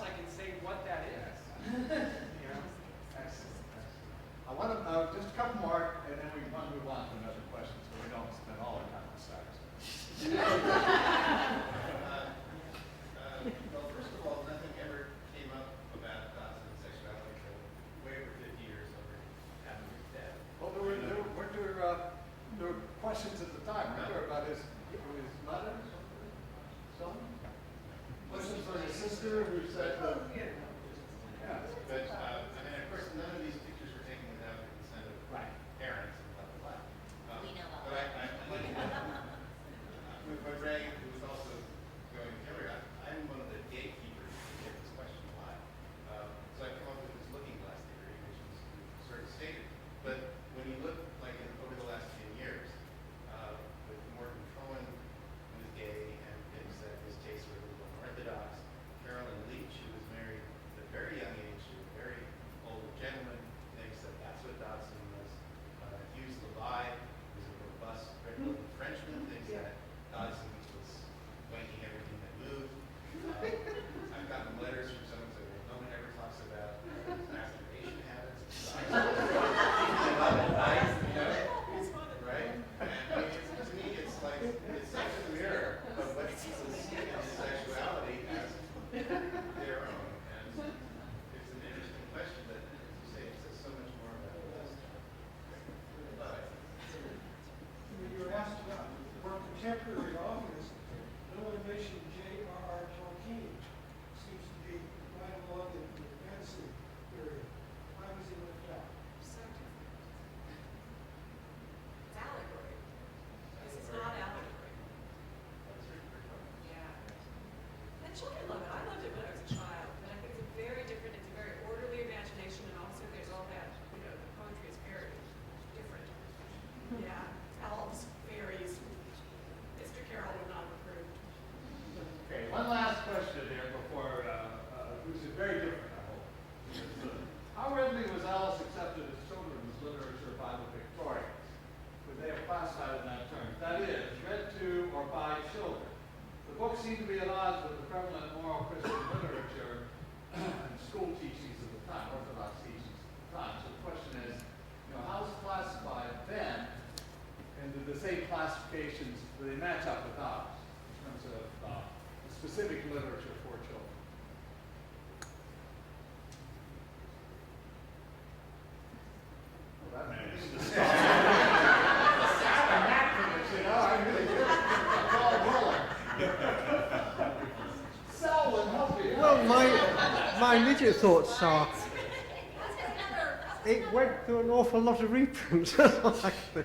they match up with ours in terms of specific literature for children. Well, that managed to stop. You know, I really did get the ball rolling. Selwyn, help me. Well, my immediate thoughts are, it went through an awful lot of reprints, actually,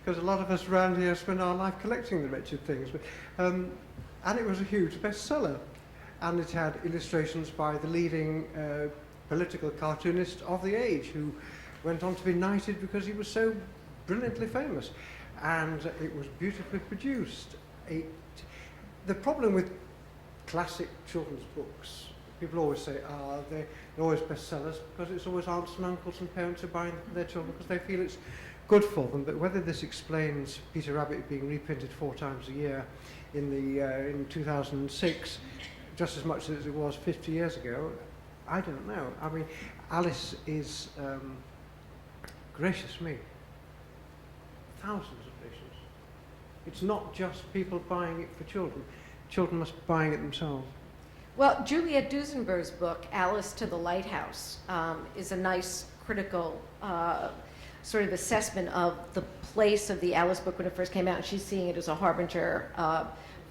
because a lot of us around here spend our life collecting the wretched things. And it was a huge bestseller. And it had illustrations by the leading political cartoonist of the age, who went on to be knighted because he was so brilliantly famous. And it was beautifully produced. The problem with classic children's books, people always say, they're always bestsellers because it's always aunts and uncles and parents who are buying them for their children because they feel it's good for them. But whether this explains Peter Rabbit being reprinted 4 times a year in 2006, just as much as it was 50 years ago, I don't know. I mean, Alice is, gracious me, thousands of editions. It's not just people buying it for children. Children must be buying it themselves. Well, Juliet Duesenberg's book, Alice to the Lighthouse, is a nice critical sort of assessment of the place of the Alice book when it first came out. And she's seeing it as a harbinger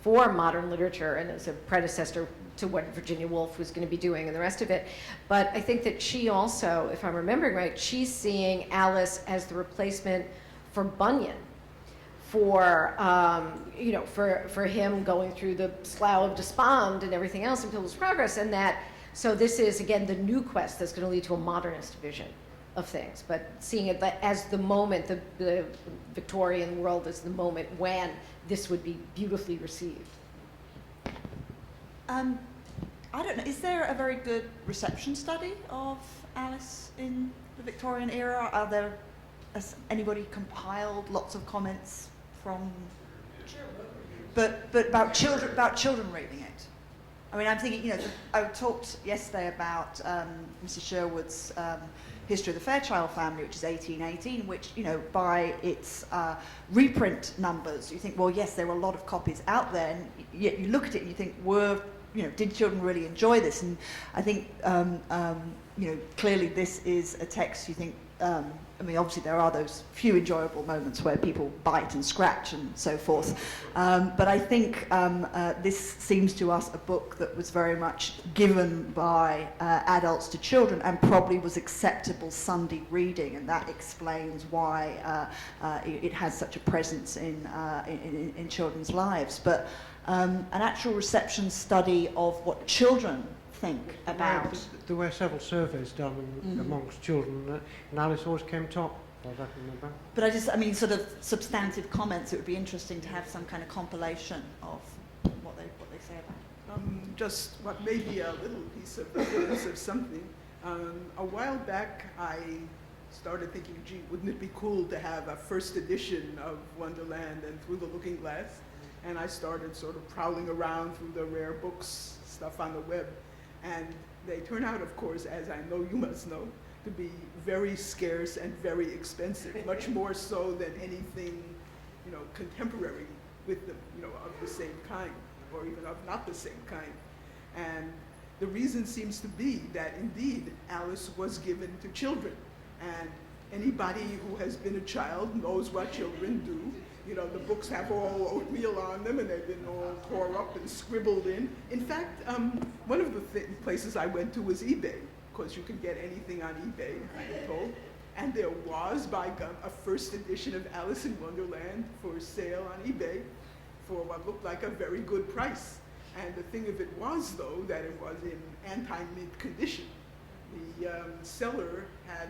for modern literature and as a predecessor to what Virginia Woolf was going to be doing and the rest of it. But I think that she also, if I'm remembering right, she's seeing Alice as the replacement for Bunyan, for for him going through the Slough of Despond and everything else in Pilgrim's Progress, and that, so this is again the new quest that's going to lead to a modernist vision of things, but seeing it as the moment, the Victorian world as the moment when this would be beautifully received. I don't know, is there a very good reception study of Alice in the Victorian era? Has anybody compiled lots of comments from, but about children reading it? I mean, I'm thinking, I talked yesterday about Mrs. Sherwood's History of the Fairchild Family, which is 1818, which, by its reprint numbers, you think, well, yes, there were a lot of copies out there, and yet you look at it and you think, did children really enjoy this? And I think, clearly this is a text you think, obviously there are those few enjoyable moments where people bite and scratch and so forth. But I think this seems to us a book that was very much given by adults to children and probably was acceptable Sunday reading, and that explains why it has such a presence in children's lives. But an actual reception study of what children think about. There were several surveys done amongst children, and Alice always came top, as I can remember. But sort of substantive comments, it would be interesting to have some kind of compilation of what they say about it. Just what may be a little piece of evidence of something. A while back, I started thinking, gee, wouldn't it be cool to have a first edition of Wonderland and Through the Looking Glass? And I started sort of prowling around through the rare books stuff on the web. And they turn out, of course, as I know you must know, to be very scarce and very expensive, much more so than anything, contemporary with them, of the same kind, or even of not the same kind. And the reason seems to be that indeed Alice was given to children. And anybody who has been a child knows what children do. The books have all oatmeal on them, and they've been all tore up and scribbled in. In fact, one of the places I went to was eBay, because you can get anything on eBay, I'm told. And there was, by gum, a first edition of Alice in Wonderland for sale on eBay for what looked like a very good price. And the thing of it was, though, that it was in anti-mint condition. The seller had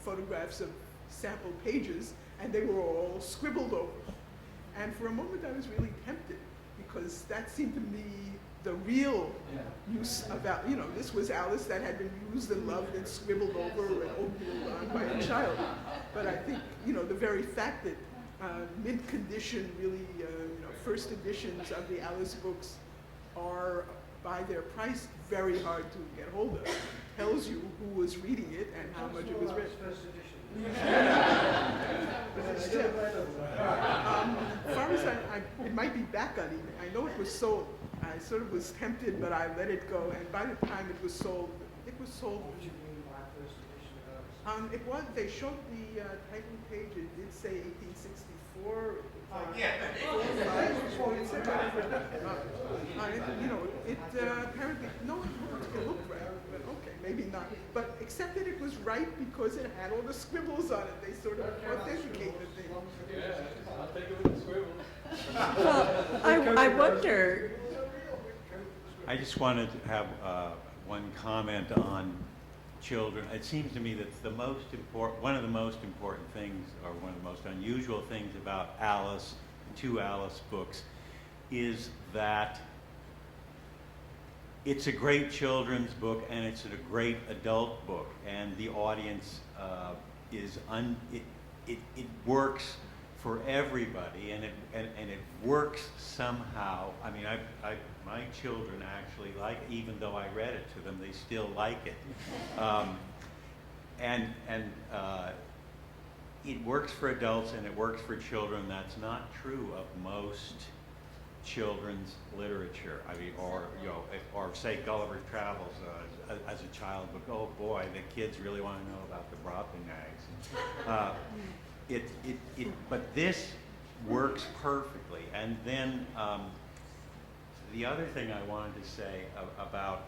photographs of sample pages, and they were all scribbled over. And for a moment I was really tempted, because that seemed to me the real use of, this was Alice that had been used and loved and scribbled over and oatmeal on by a child. But I think, the very fact that mint condition, really, first editions of the Alice books are, by their price, very hard to get hold of, tells you who was reading it and how much it was read. But still, as far as it might be back on eBay. I know it was sold. I sort of was tempted, but I let it go. And by the time it was sold. What do you mean by first edition of those? It was. They showed the title page. It did say 1864. Apparently, no, it looked right, but okay, maybe not. But except that it was right because it had all the scribbles on it. They sort of authenticated the thing. Yeah, I'll take a look at the scribbles. Well, I wonder. I just wanted to have one comment on children. It seems to me that one of the most important things, or one of the most unusual things about Alice, two Alice books, is that it's a great children's book and it's a great adult book, and the audience it works for everybody, and it works somehow. I mean, my children actually like it, even though I read it to them, they still like it, it works for adults and it works for children. That's not true of most children's literature. I mean, or say Gulliver's Travels as a child book. Oh boy, the kids really want to know about the Brobdingnags. But this works perfectly. And then the other thing I wanted to say about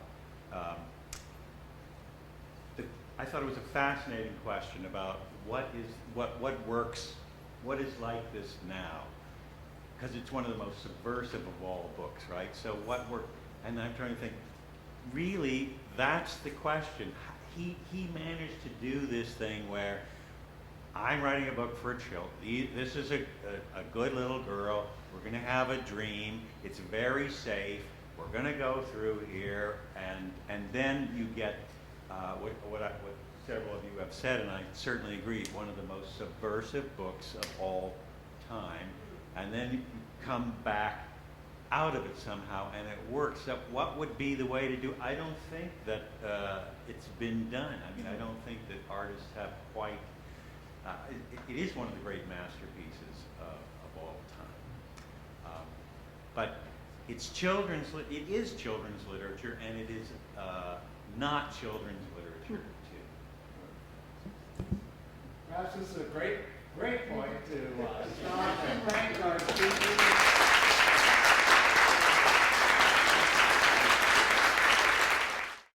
I thought it was a fascinating question about what works, what is like this now, because it's one of the most subversive of all books, right? So what worked, and I'm trying to think. Really, that's the question. He managed to do this thing where I'm writing a book for children. This is a good little girl. We're going to have a dream. It's very safe. We're going to go through here, and then you get what several of you have said, and I certainly agree. One of the most subversive books of all time, and then you come back out of it somehow, and it works. So what would be the way to do? I don't think that it's been done. I mean, I don't think that artists have quite. It is one of the great masterpieces of all time. But it's children's. It is children's literature, and it is not children's literature too. Perhaps this is a great point to stop and thank our speakers.